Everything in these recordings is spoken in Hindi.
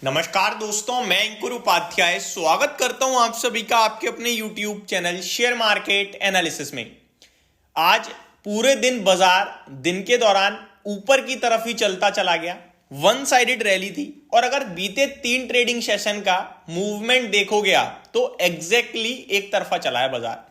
नमस्कार दोस्तों, मैं अंकुर उपाध्याय स्वागत करता हूं आप सभी का आपके अपने YouTube channel share market analysis में। आज पूरे दिन बाजार दिन के दौरान ऊपर की तरफ ही चलता चला गया, वन साइडेड रैली थी। और अगर बीते 3 ट्रेडिंग सेशन का मूवमेंट देखोगे आप तो एग्जैक्टली एक तरफा चला है बाजार।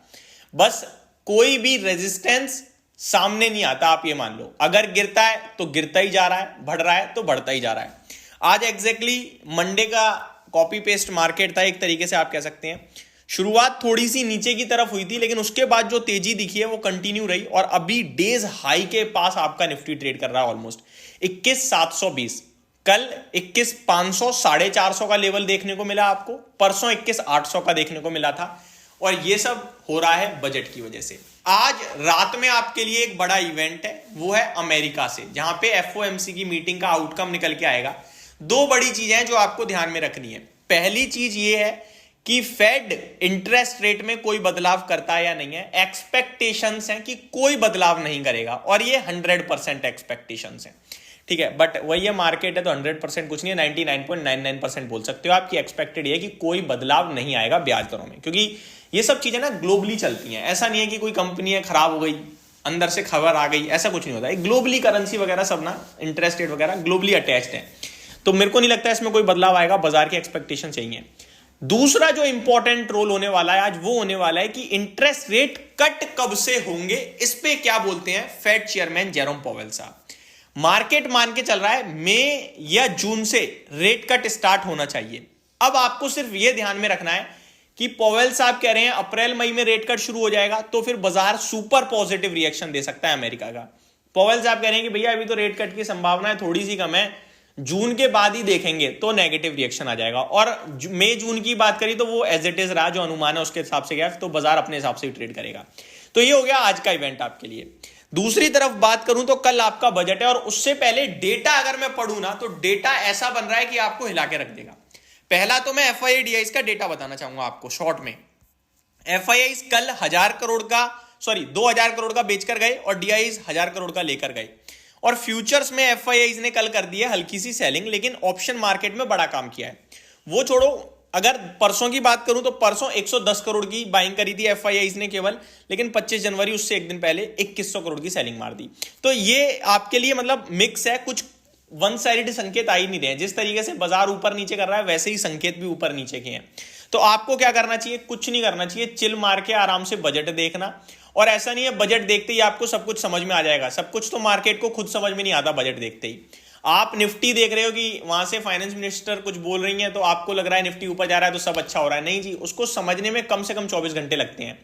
बस कोई भी रेजिस्टेंस सामने नहीं आता, आप ये मान लो। अगर गिरता है तो गिरता ही जा रहा है, बढ़ रहा है तो बढ़ता ही जा रहा है। आज एग्जैक्टली मंडे का कॉपी पेस्ट मार्केट था, एक तरीके से आप कह सकते हैं। शुरुआत थोड़ी सी नीचे की तरफ हुई थी, लेकिन उसके बाद जो तेजी दिखी है वो कंटिन्यू रही और अभी डेज हाई के पास आपका निफ्टी ट्रेड कर रहा है ऑलमोस्ट 21,720। कल 21,500 450 का लेवल देखने को मिला आपको, परसों 21,800 का देखने को मिला था। और ये सब हो रहा है बजट की वजह से। आज रात में आपके लिए एक बड़ा इवेंट है, वो है अमेरिका से, जहां पे एफओएमसी की मीटिंग का आउटकम निकल के आएगा। 2 बड़ी चीजें हैं जो आपको ध्यान में रखनी है। पहली चीज ये है कि फेड इंटरेस्ट रेट में कोई बदलाव करता है या नहीं है। एक्सपेक्टेशंस हैं कि कोई बदलाव नहीं करेगा और ये 100% एक्सपेक्टेशंस हैं, ठीक है। बट वही है, मार्केट है तो 100% कुछ नहीं है, 99.99% बोल सकते हो आपकी एक्सपेक्टेड है कि कोई बदलाव नहीं आएगा ब्याज दरों में, क्योंकि ये सब चीजें ना ग्लोबली चलती हैं। ऐसा नहीं है कि कोई कंपनी है खराब हो गई, अंदर से खबर आ गई, ऐसा कुछ नहीं होता है। ग्लोबली करेंसी वगैरह सब ना, इंटरेस्ट रेट वगैरह ग्लोबली अटैच्ड है, तो मेरे को नहीं लगता इसमें कोई बदलाव आएगा। बाजार की एक्सपेक्टेशन चाहिए। दूसरा जो इंपॉर्टेंट रोल होने वाला है आज, वो होने वाला है कि इंटरेस्ट रेट कट कब से होंगे, इस पे क्या बोलते हैं फेड चेयरमैन जेरोम पॉवेल साहब। मार्केट मान के चल रहा है मई या जून से रेट कट स्टार्ट होना चाहिए। अब आपको सिर्फ यह ध्यान में रखना है कि पॉवेल साहब कह रहे हैं अप्रैल मई में रेट कट शुरू हो जाएगा, तो फिर बाजार सुपर पॉजिटिव रिएक्शन दे सकता है अमेरिका का। पॉवेल साहब कह रहे हैं कि भैया अभी तो रेट कट की संभावना थोड़ी सी कम है, जून के बाद ही देखेंगे तो नेगेटिव रिएक्शन आ जाएगा। और मई जून की बात करी तो वो एज इट इज रहा, जो अनुमान है उसके हिसाब से गया, तो बाजार अपने हिसाब से ही ट्रेड करेगा। तो ये हो गया आज का इवेंट आपके लिए। दूसरी तरफ बात करूं तो कल आपका बजट है और उससे पहले डेटा अगर मैं पढ़ूं ना तो डेटा ऐसा बन रहा है कि आपको हिला के रख देगा। पहला तो मैं एफआईआई का डेटा बताना चाहूंगा आपको शॉर्ट में। एफआईआई कल 2,000 करोड़ का बेचकर गए और डीआई 1,000 करोड़ का लेकर गए। और फ्यूचर्स में एफआईआई ने कल कर दिया हल्की सी सेलिंग, लेकिन ऑप्शन मार्केट में बड़ा काम किया है। वो छोड़ो, अगर परसों की बात करूं तो परसों 110 करोड़ की बाइंग करी थी एफआईआई ने केवल, लेकिन 25 जनवरी उससे एक दिन पहले 2100 करोड़ की सेलिंग मार दी। तो ये आपके लिए मतलब मिक्स है, कुछ वन साइडेड संकेत आ ही नहीं रहे। जिस तरीके से बाजार ऊपर नीचे कर रहा है वैसे ही संकेत भी ऊपर नीचे के हैं। तो आपको क्या करना चाहिए? कुछ नहीं करना चाहिए, चिल मार के आराम से बजट देखना। और ऐसा नहीं है बजट देखते ही आपको सब कुछ समझ में आ जाएगा, सब कुछ तो मार्केट को खुद समझ में नहीं आता बजट देखते ही। आप निफ्टी देख रहे हो कि वहां से फाइनेंस मिनिस्टर कुछ बोल रही हैं तो आपको लग रहा है निफ्टी ऊपर जा रहा है तो सब अच्छा हो रहा है। नहीं जी, उसको समझने में कम से कम 24 घंटे लगते हैं।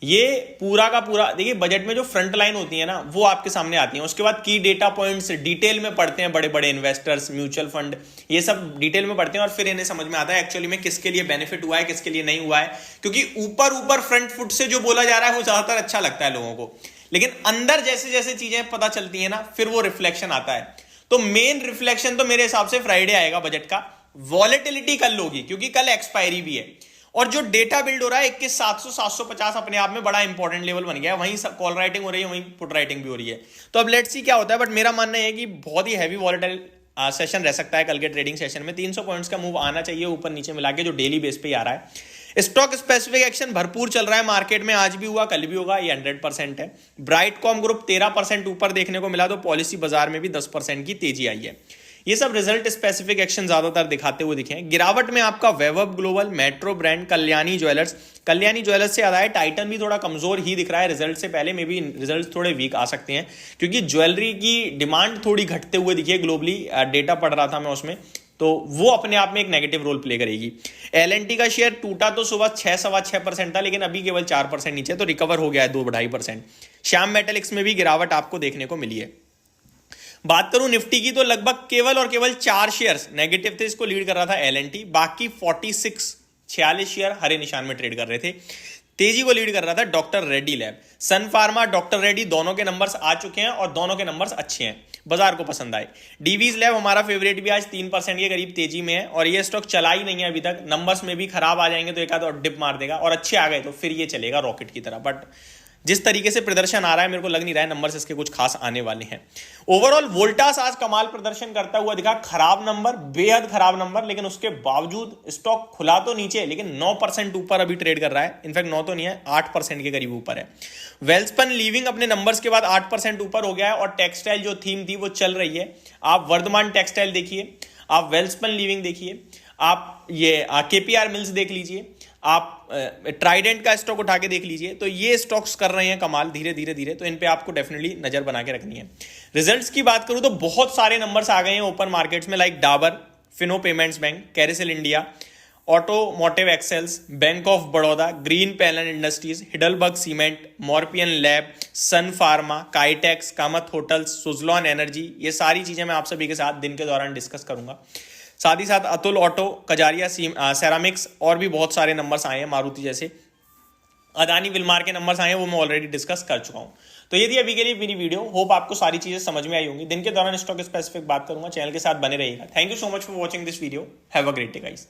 ये पूरा का पूरा देखिए, बजट में जो फ्रंट लाइन होती है ना वो आपके सामने आती है, उसके बाद की डेटा पॉइंट्स डिटेल में पढ़ते हैं बड़े बड़े इन्वेस्टर्स, म्यूचुअल फंड, ये सब डिटेल में पढ़ते हैं और फिर इन्हें समझ में आता है एक्चुअली में किसके लिए बेनिफिट हुआ है, किसके लिए नहीं हुआ है। क्योंकि ऊपर ऊपर फ्रंट फुट से जो बोला जा रहा है वो ज्यादातर अच्छा लगता है लोगों को, लेकिन अंदर जैसे जैसे चीजें पता चलती है ना फिर वो रिफ्लेक्शन आता है। तो मेन रिफ्लेक्शन तो मेरे हिसाब से फ्राइडे आएगा बजट का। वॉलेटिलिटी कल होगी क्योंकि कल एक्सपायरी भी है। और जो डेटा बिल्ड हो रहा है 21,700 750 अपने आप में बड़ा इंपॉर्टेंट लेवल बन गया है। वहीं कॉल राइटिंग हो रही है, वहीं पुट राइटिंग भी हो रही है। तो अब लेट्स सी क्या होता है, बट मेरा मानना है कि बहुत ही हैवी वॉलेटाइल सेशन रह सकता है कल के ट्रेडिंग सेशन में। 300 पॉइंट्स का मूव आना चाहिए ऊपर नीचे मिला के, जो डेली बेस पे ही आ रहा है। स्टॉक स्पेसिफिक एक्शन भरपूर चल रहा है मार्केट में, आज भी हुआ कल भी होगा, ये 100% है। ब्राइटकॉम ग्रुप 13% ऊपर देखने को मिला, तो पॉलिसी बाजार में भी 10% की तेजी आई है। ये सब रिजल्ट स्पेसिफिक एक्शन ज्यादातर दिखाते हुए दिखे हैं। गिरावट में आपका Vaibhav Global, Metro Brand, Kalyani Jewellers से आधा है। टाइटन भी थोड़ा कमजोर ही दिख रहा है रिजल्ट से पहले, में भी रिजल्ट थोड़े वीक आ सकते हैं क्योंकि ज्वेलरी की डिमांड थोड़ी घटते हुए दिखी है ग्लोबली। डेटा पढ़ रहा था मैं उसमें, तो वो अपने आप में एक नेगेटिव रोल प्ले करेगी। एलएनटी का शेयर टूटा तो सुबह 6-6.25% था, लेकिन अभी केवल 4% नीचे, तो रिकवर हो गया है 2-2.5%। श्याम मेटालिक्स में भी गिरावट आपको देखने को मिली है। बात करूं निफ्टी की तो लगभग केवल और केवल 4 शेयर्स नेगेटिव थे, इसको लीड कर रहा था एलएनटी। बाकी 46 शेयर हरे निशान में ट्रेड कर रहे थे। तेजी को लीड कर रहा था doctor Reddy lab. Sun pharma, doctor Reddy दोनों के नंबर्स आ चुके हैं और दोनों के नंबर्स अच्छे हैं, बाजार को पसंद आए। डीवीज लैब हमारा फेवरेट भी आज 3% के करीब तेजी में है और ये स्टॉक चला ही नहीं है अभी तक। नंबर्स में भी खराब आ जाएंगे तो एक आध और डिप मार देगा, और अच्छे आ गए तो फिर ये चलेगा रॉकेट की तरह। बट जिस तरीके से प्रदर्शन आ रहा है मेरे को लग नहीं रहा है नंबर्स इसके कुछ खास आने वाले हैं। ओवरऑल वोल्टास आज कमाल प्रदर्शन करता हुआ दिखा, खराब नंबर, बेहद खराब नंबर, लेकिन उसके बावजूद स्टॉक खुला तो नीचे लेकिन 9% ऊपर अभी ट्रेड कर रहा है। इनफैक्ट 9 तो नहीं है, 8% के करीब ऊपर है। वेल्सपन लीविंग अपने नंबर्स के बाद 8% ऊपर हो गया है और टेक्सटाइल जो थीम थी वो चल रही है। आप वर्धमान टेक्सटाइल देखिए, आप वेल्सपन लीविंग देखिए, आप ये केपीआर मिल्स देख लीजिए, आप ट्राइडेंट का स्टॉक उठा के देख लीजिए, तो ये स्टॉक्स कर रहे हैं कमाल धीरे धीरे धीरे, तो इन पे आपको डेफिनेटली नजर बना के रखनी है। रिजल्ट्स की बात करूं तो बहुत सारे नंबर्स आ गए हैं ओपन मार्केट्स में, like Dabur, Fino payments bank, Carysil India, automotive axles, bank of Baroda, green पैलन industries, Heidelberg cement, Morepen lab, Sun pharma, Kitex, Kamat hotels, Suzlon energy, ये सारी चीजें मैं आप सभी के साथ दिन के दौरान डिस्कस करूंगा। साथ ही साथ अतुल ऑटो, कजारिया सेरामिक्स और भी बहुत सारे नंबर्स आए हैं, मारुति जैसे, अदानी विलमार के नंबर्स आए हैं, वो मैं ऑलरेडी डिस्कस कर चुका हूं। तो ये थी अभी के लिए मेरी वीडियो, होप आपको सारी चीजें समझ में आई होंगी। दिन के दौरान स्टॉक स्पेसिफिक बात करूंगा, चैनल के साथ बने रहिएगा। Thank you so much for watching this video, have a great day guys.